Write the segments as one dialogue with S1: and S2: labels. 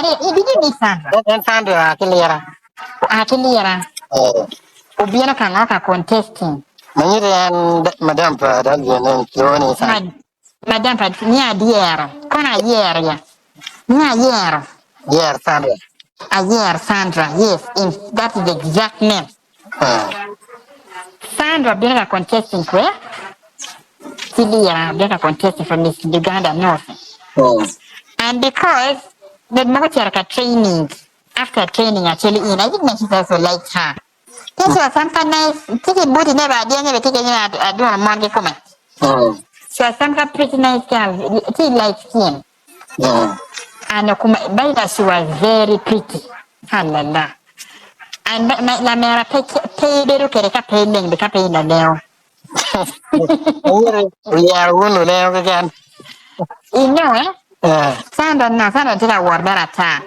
S1: Did you meet Sandra?
S2: And Sandra,
S1: Akiliera. Obiano Kanaka contesting.
S2: Madame Dalvin,
S1: Madame Nia Diera. Kona Yeria. Nia Yer.
S2: yeah, Sandra.
S1: A year, Sandra. Yes, that is the exact name. Sandra being a contesting where? Silia being a contestant from Miss Uganda North. And because the Mogotiaraka training, after training actually I think my sister also liked her. This was something nice. Take a booty never, I didn't take any I do a Monday comment. So some pretty nice girl. She liked him. And Baida, she was very pretty. Halala. And la mera pay the paying the campaign now.
S2: We are one again.
S1: You know, Sandra, no, Sandra did a word better.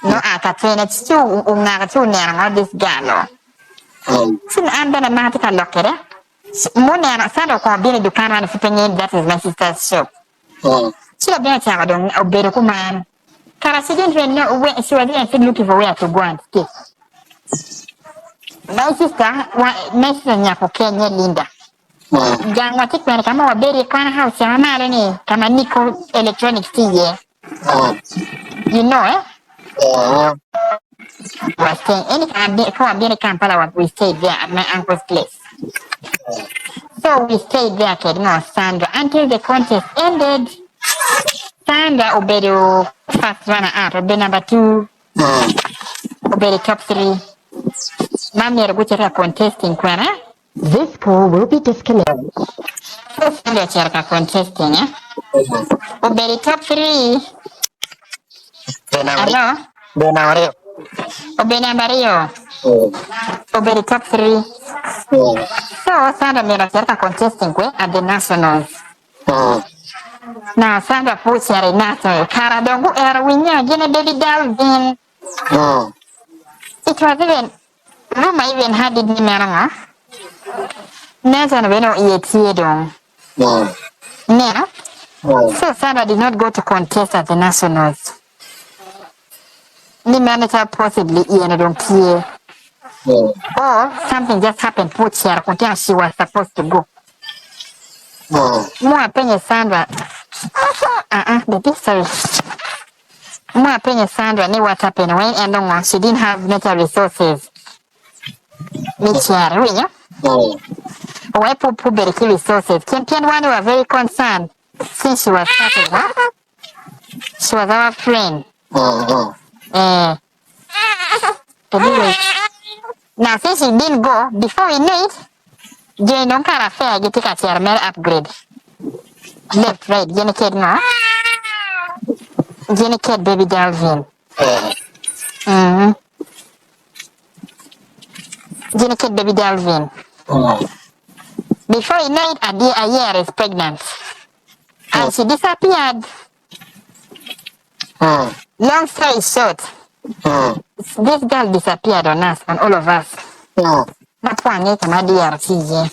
S1: No, I can train it too. Not too near this gallo. Sin and then a magical locker. Mona, Sandra can be the kind of opinion that is my sister's shop. She had been a child of Berukuman. Karasi didn't know where she was looking for where to go and stay. My sister, Messenger Kenya Linda. Gang what it went, come over, baby, corner house, I'm not any, come and nickel electronics tea. You know, was saying any time they come in Kampala, we stayed there at my uncle's place. So we stayed there, Sandra, until the contest ended. Sandra obeyed the first runner up, obeyed number 2, obeyed the top 3. Mammy, which are contesting, Quana. This call will be disconnected. So Sandra contesting, obeyed the top 3. Hello? Obeyed number 3. Obeyed the top 3. So Sandra made a contesting at the nationals. Now Sandra puts her in national. Caradongo era winner, Jenna baby Dalvin. It was even Roma even had it Nimeranga. Nathan Veno Yetidon. Now, so Sandra did not go to contest at the nationals. The manager possibly Ian don't care. Or something just happened, put her, she was supposed to go. More opinion, Sandra. The sorry. More opinion, Sandra knew what happened when and long she didn't have natural resources. Which are why put very resources. Can one were very concerned since she was starting. She was our friend. Now since she didn't go, before we knew it, Jane don't kind of fair, you take a chair upgrade. Left, right, Jenny Kid, no? Jenny Kid, baby Dalvin. Jenny Kid, baby Dalvin. Before you know it, a year is pregnant. And she disappeared. Long story short, this girl disappeared on us, on all of us. That's why I need my DRC.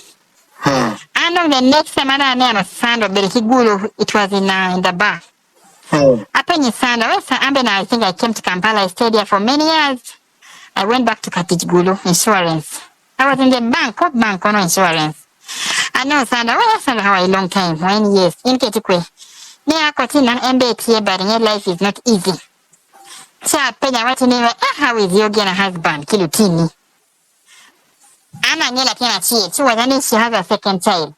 S1: And on the next time I know Sandra Berikigulu, it was in the bar. Upon Sandra, I think I came to Kampala, I stayed there for many years. I went back to Katigulu Insurance. I was in the bank, Port Bank on insurance. I know Sandra, Sandra, how a long time, 9 years, in Ketukwe. Me, I continue and MBA, but your life is not easy. So I pay I want to know how is your husband, Kilutini. Anna Nila cannot see it, so I need she has a second child.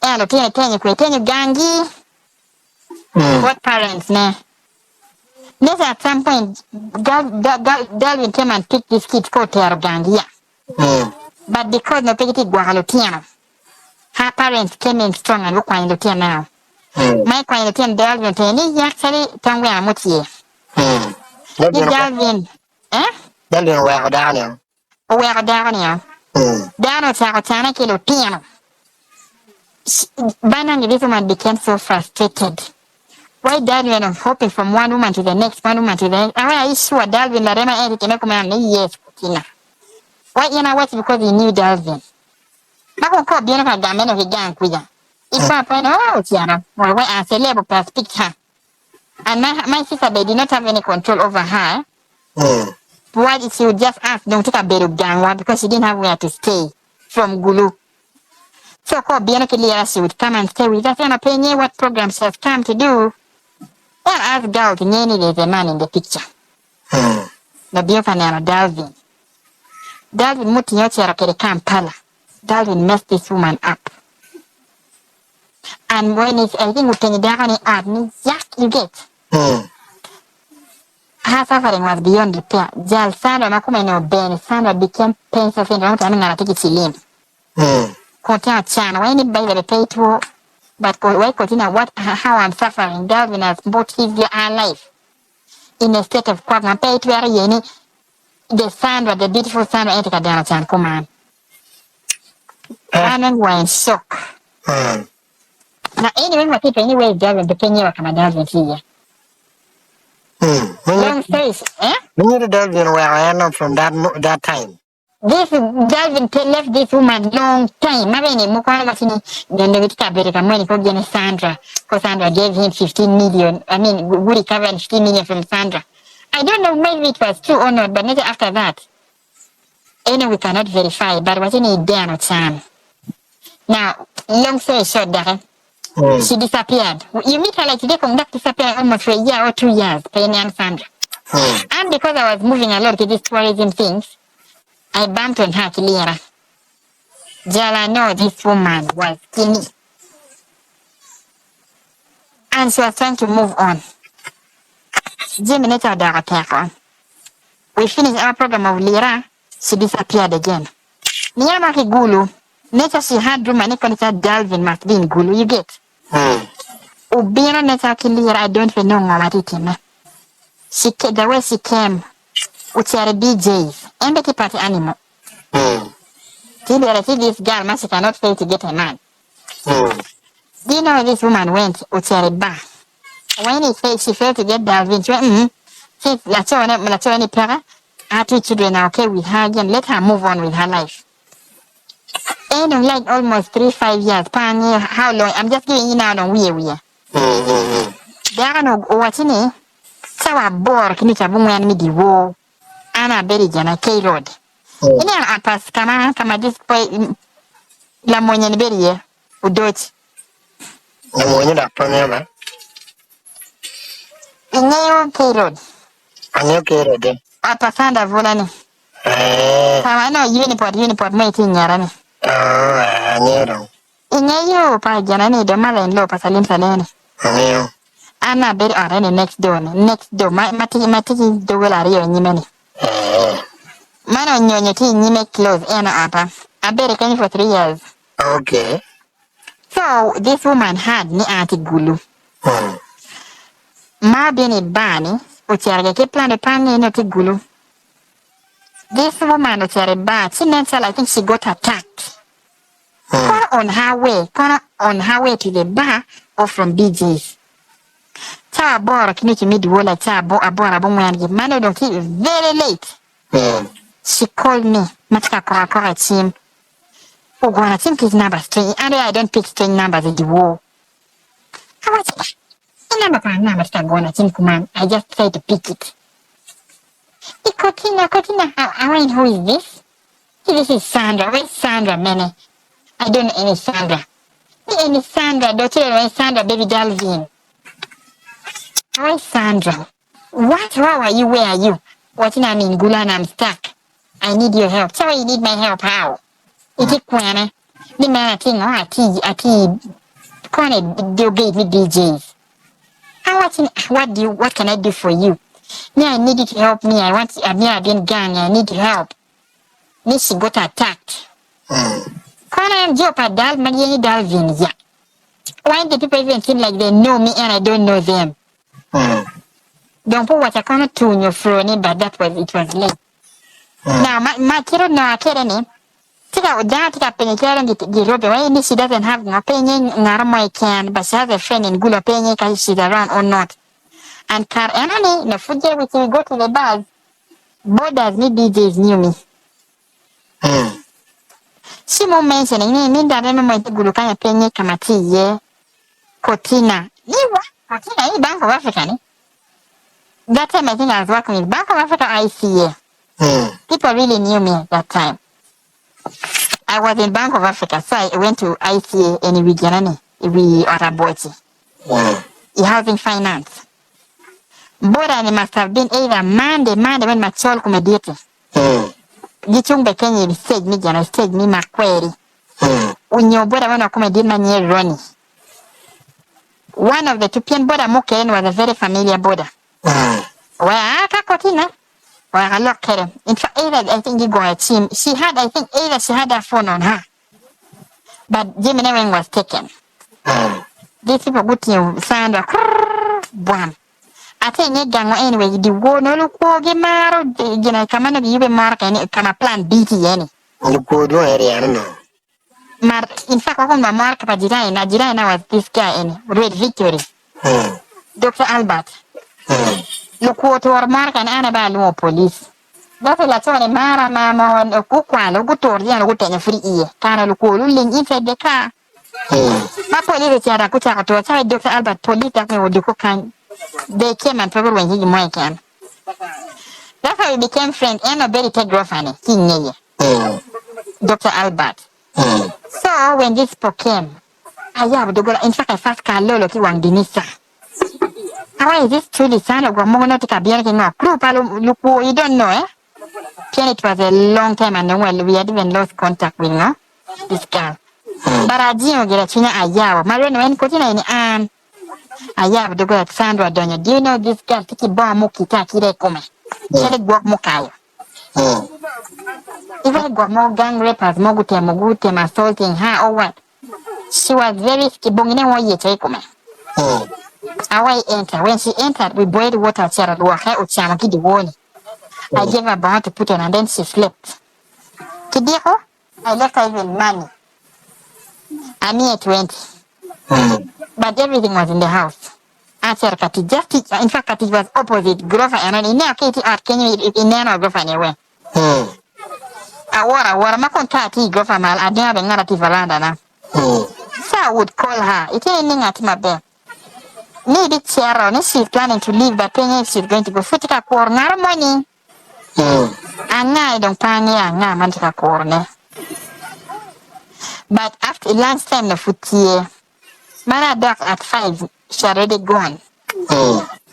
S1: And Tina Gangi. What parents, ne? This at some point, Dalvin came and picked this kid for Gangia. But because no pity Guahalutiano, her parents came in strong and look on Lutia now. My Quine Dalvin is actually Tangwa Mutie. Dalvin,
S2: Dalvin, where down
S1: where down here? Down at Sarotana Kilutiano. Banana this woman became so frustrated. Why Dalvin was hopping from one woman to the next, one woman to the next? I sure Dalvin la rema Eric and Ecoman yes, Tina. Why you know what because he knew Dalvin? Mako ko bien ka gamen of the gang kuya. If I find oh Tiana, or why I say labor pass picture. And my sister, they did not have any control over her. Why she would just ask them to take a bed of gangwa because she didn't have where to stay from Gulu. So she would come and stay with us and opinion what programs she has come to do. Well, ask girl to there's a man in the picture. The Biofanana Dalvin. Dalvin Mutinyochera Kampala. Dalvin messed this woman up. And when it's, I think, you get. Her suffering was beyond repair. Jal Sandra Makuma no Ben, Sandra became painful in the time and I take it in. Continue Chan, when anybody that pay to, but why continue how I'm suffering? Dalvin has both his life in a state of quagmire. Pay to where the Sandra, the beautiful Sandra, and take a down Chan, come on. And we're in shock. Now, anyway, people, anyway, Dalvin, the penny or come a Dalvin here. Long face, eh?
S2: We need to Dalvin where I am from that time.
S1: This Dalvin left this woman long time. Maybe Mukwana was in the money for Sandra. Because Sandra gave him 15 million. I mean, we recovered 15 million from Sandra. I don't know maybe it was true or not, but not after that. Anyway, we cannot verify, but was in a day or time. Now, long story short, Darren. She disappeared. You meet her like today, conduct disappeared almost for a year or 2 years, Penny and Sandra. And because I was moving a lot to these tourism things, I bumped on her to Lira. Jala know this woman was skinny. And she was trying to move on. Jimmy later attack on. We finished our program of Lira, she disappeared again. Niyama Gulu, later she had room and Dalvin must be in Gulu, you get? Ubira neta Lira, I don't know what it is. The way she came, which are BJs, and the party animal. This girl must cannot fail to get a man. Do you know this woman went to bar? When she failed to get Dalvin, she went, since Latoni Para, our 2 children are okay with her again, let her move on with her life. And like almost 3-5 years, how long? I'm just giving you now on we are. There are no watching it. So I bore Knitabung and Midi War, Anna Berry K Road. And then I pass come at this point. La moyenne berry, Dodoth.
S2: La moyenne da première.
S1: In K Road.
S2: Anyo K Road.
S1: I pass under Volani. I know Uniport making Yarani.
S2: Anyo.
S1: In you, Pa Janani, the mother in law, Pasalim Salene.
S2: Anyo.
S1: Anna Berry or next door. My Matty, the will are you and Yemeni. Man on your teen, you make clothes, Anna Appa. I better come for 3 years.
S2: Okay.
S1: So this woman had ni Auntie Gulu. Ma bini bani, ucharge ke plan de pani no ti Gulu. This woman uchare ba, she mental I think she got attacked. On her way to the bar or from BJ's. Cha bora kinichi midwola cha abora bumwangi. Mano don't very late. She called me, matka kora team. Oh, God, I think his number strange. And I don't pick strange numbers in the war. How was it? The number start going, I think, man. I just try to pick it. The Cotina, I mean, who is this? This is Sandra. Where's Sandra, man? I don't know any Sandra. Any Sandra, daughter, Sandra, baby Dalvin. Where's Sandra? What? How are you? Where are you? What I mean, Gulan, I'm stuck. I need your help. Sorry, you need my help. How? It is Kwana. The man thing Kwana do gate with DJs. What can I do for you? Me, I need you to help me. I've been gang. I need your help. Me, she got attacked. Kwana and Jopa Dalvin, yeah. Why do people even seem like they know me and I don't know them? Don't put what I cannot do in your phone, but it was late. Now, my children know I can't. Tika penetrating the rope. When she doesn't have no opinion, Naramo can, but she has a friend in good opinion because she's around or not. And Enani, the food there, we go to the bars. Borders me DJs knew me. She won't mention any that I remember the Gulukanya penny, Kamati, Cotina. Cotina, you bank of African. That time I think I was working with Bank of Africa ICA. People really knew me at that time. I was in Bank of Africa, so I went to ICA in Uganda, we Arabochi. Housing finance. Bora ni must have been either Monday when my child comediate. Gichung Bakenyi stage me jana stage me makweri. Unyo bora wana comediate manye Ronnie. One of the Tupian border Moken was a very familiar border. Where Kakotina? Where I locked her. In fact, either I think you go at him. She had her phone on her. But Jimmy Nevin was taken. These people put you sound a bam. I think you gang anyway, the war no look for Gimara, you know, come on, you be mark and come a plan BT any.
S2: You could do area, no.
S1: In fact, I want my mark Pajina was this guy in Red Victory. Dr. Albert. Look what to our mark and Annabelle police. That's a lot of Mara, Mamma, and a cook one, a good tour, and a good free ear. Can look looking inside the car. My police are a good to a child, Dr. Albert, police that would do cocaine. They came and trouble when he might can. That's how we became friends and a very telegraphy. Dr. Albert. So when this book came, I have to go. In fact, I first called Lolo Kiwang how is this truly son of Gomono to Kabian? No, Clue, you don't know, eh? It was a long time and well, we had even lost contact with this girl. But I didn't get a China Ayawa. My when Cotina in Ayab to go at Sandra Donya. Do you know this girl? Tiki Bomb Mukita Kirekome. Tell it walk Mokai. If I got more gang rappers, Mogutem, assaulting her or what? She was very skibongina one year take me. I enter. When she entered, we boiled water, Charad, Waka, Uchamaki, the warning. I gave her a bond to put on and then she slept. Today, I left her even money. I'm here 20. But everything was in the house. Answer Kati just in fact Kati was opposite Grover and in now Katie art can you in Nano Grover anyway. I wore my contact Grover Mal, I didn't have a narrative Valanda now. So I would call her. It ain't at my bed. Maybe Sarah, she's planning to leave, but then she's going to go foot a corner money. And now I don't pay now, Mantica corner. But after lunchtime, the foot here, my dog at 5, she already gone.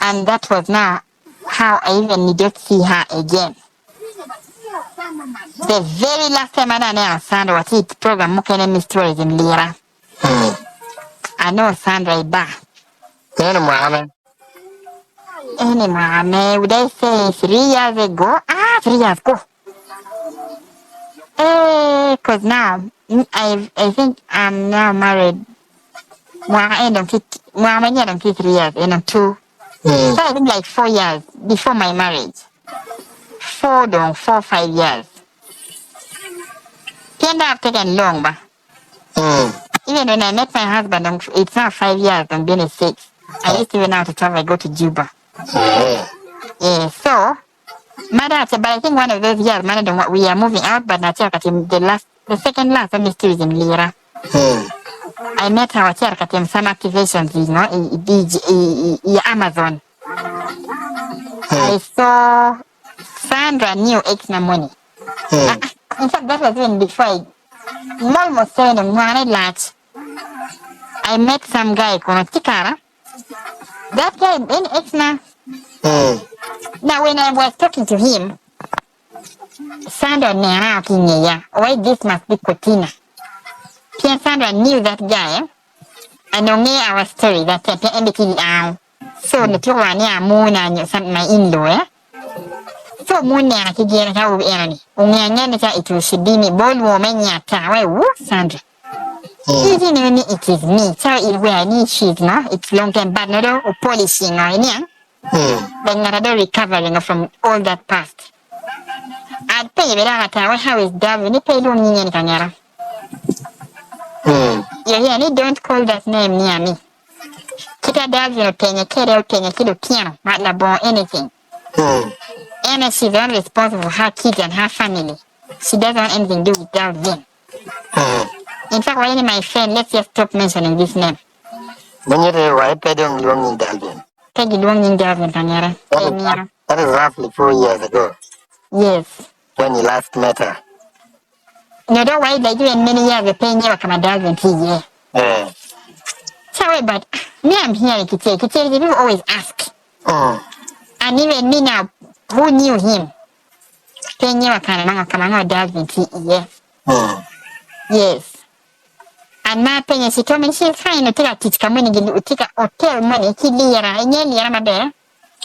S1: And that was now how I even needed to see her again. The very last time I know Sandra was it program Mokene Mysteries in Lira. I know Sandra is back. Anyway, would I say 3 years ago? 3 years ago. Because now, I think I'm now married. I don't 3 years, 2. So I think like 4 years before my marriage. 5 years. Can't have taken long, but even when I met my husband, it's now 5 years, I'm being 6. I used to even now to travel, I go to Juba. Yeah, so, but I think one of those years, we are moving out, but not the second last mystery is in Lira. I met her at some activations, in Amazon. I saw Sandra knew extra money. In fact, that was even before almost saying I met some guy called Tikara. That guy in extra. Now when I was talking to him, Sandra knew why this must be Cotina. Sandra knew that guy. I know me our story that everything out. So the two one moon and some my in-law. So moon to get how we any. It should be me bold woman Sandra. Even when it is me, so it where I need she's it's long time bad no or polishing or anything. But not recovering from all that past. I'd pay without how is Dalvin, you pay don't need any. Yeah, don't call that name near me. Kita Dalvin Kenya kilo piano, not la bon anything. And she's only responsible for her kids and her family. She doesn't want anything to do with Dalvin. In fact, when my friend, let's just stop mentioning this name.
S2: When you're right, I don't need Dalvin.
S1: Peggy doing in Dalvin, Tanyara.
S2: That is roughly 4 years ago.
S1: Yes.
S2: When you last met her.
S1: No, don't wait like you and many years the pain you come a Dalvin tea,
S2: yeah.
S1: Sorry, but me, I'm here to take it. People always ask. And even me now, who knew him? Pain you come on Dalvin tea, Yes. And my opinion, she told me she's trying to take a teach community to take a hotel money, Kiliara, and Yama there.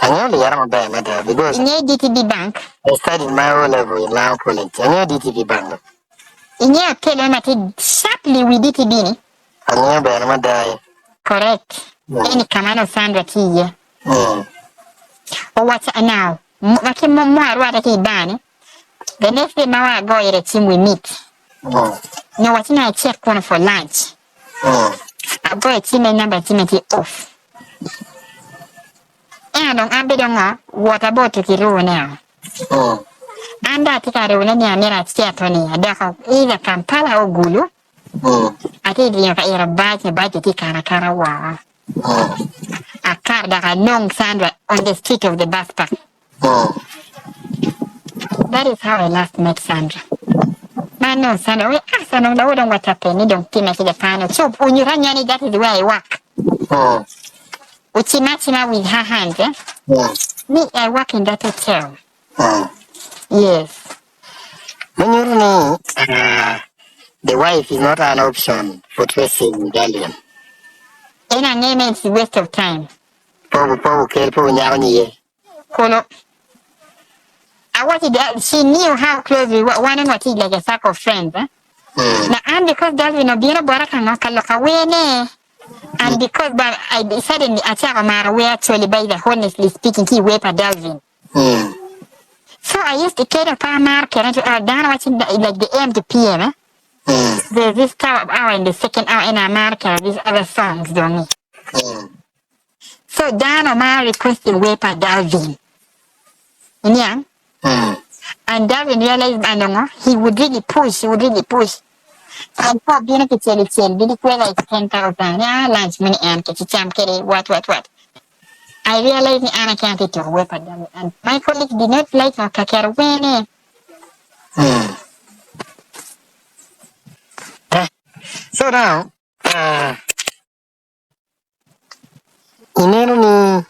S2: I know the Yarama Bay, because
S1: In your DTB bank.
S2: I studied my O level in Lao College. I know DTB bank.
S1: In your hotel, I'm sharply with DTB.
S2: I know Bayama die.
S1: Correct. Any command of Sandra T. Or what's now? What can more rather he ban? The next day, now I go at a team we meet. No, what's not I check one for lunch. I go a team and number Timothy off. And on Abidonga, what about to Kiro now? And that I don't know near at Stephanie, a dark either Kampala or Gulu. I think you have a bite about the Karakara. A car that had long Sandra on the street of the backpack. That is how I last met Sandra. Man, no, Sandra, we asked her, no, don't what happened, you don't think the panel. So, when you run, that is the way I work. Which she matched with her hands, Me, I work in that hotel. Yes.
S2: When you know, the wife is not an option for tracing Ugandan.
S1: And her name is a waste of time.
S2: Kolo.
S1: I wanted that. She knew how close we were. One and what is like a sack of friends. Now, and because Dalvin no bino baraka no kaloka wene. And because but I suddenly attack Mara we actually by the honestly speaking he wepa Dalvin. So I used to care about Mark and down watching like the AM to PM. There's this hour and the second hour in America, these other songs don't So Dan Omar requested wepa Dalvin. Yeah. And Dalvin realized he would really push. And for being to tell it, really quite like 10,000. Yeah, lunch money and to champ what. I realized Anna can't take your weapon. And my colleagues did not like her Kakarwene.
S2: So now, in any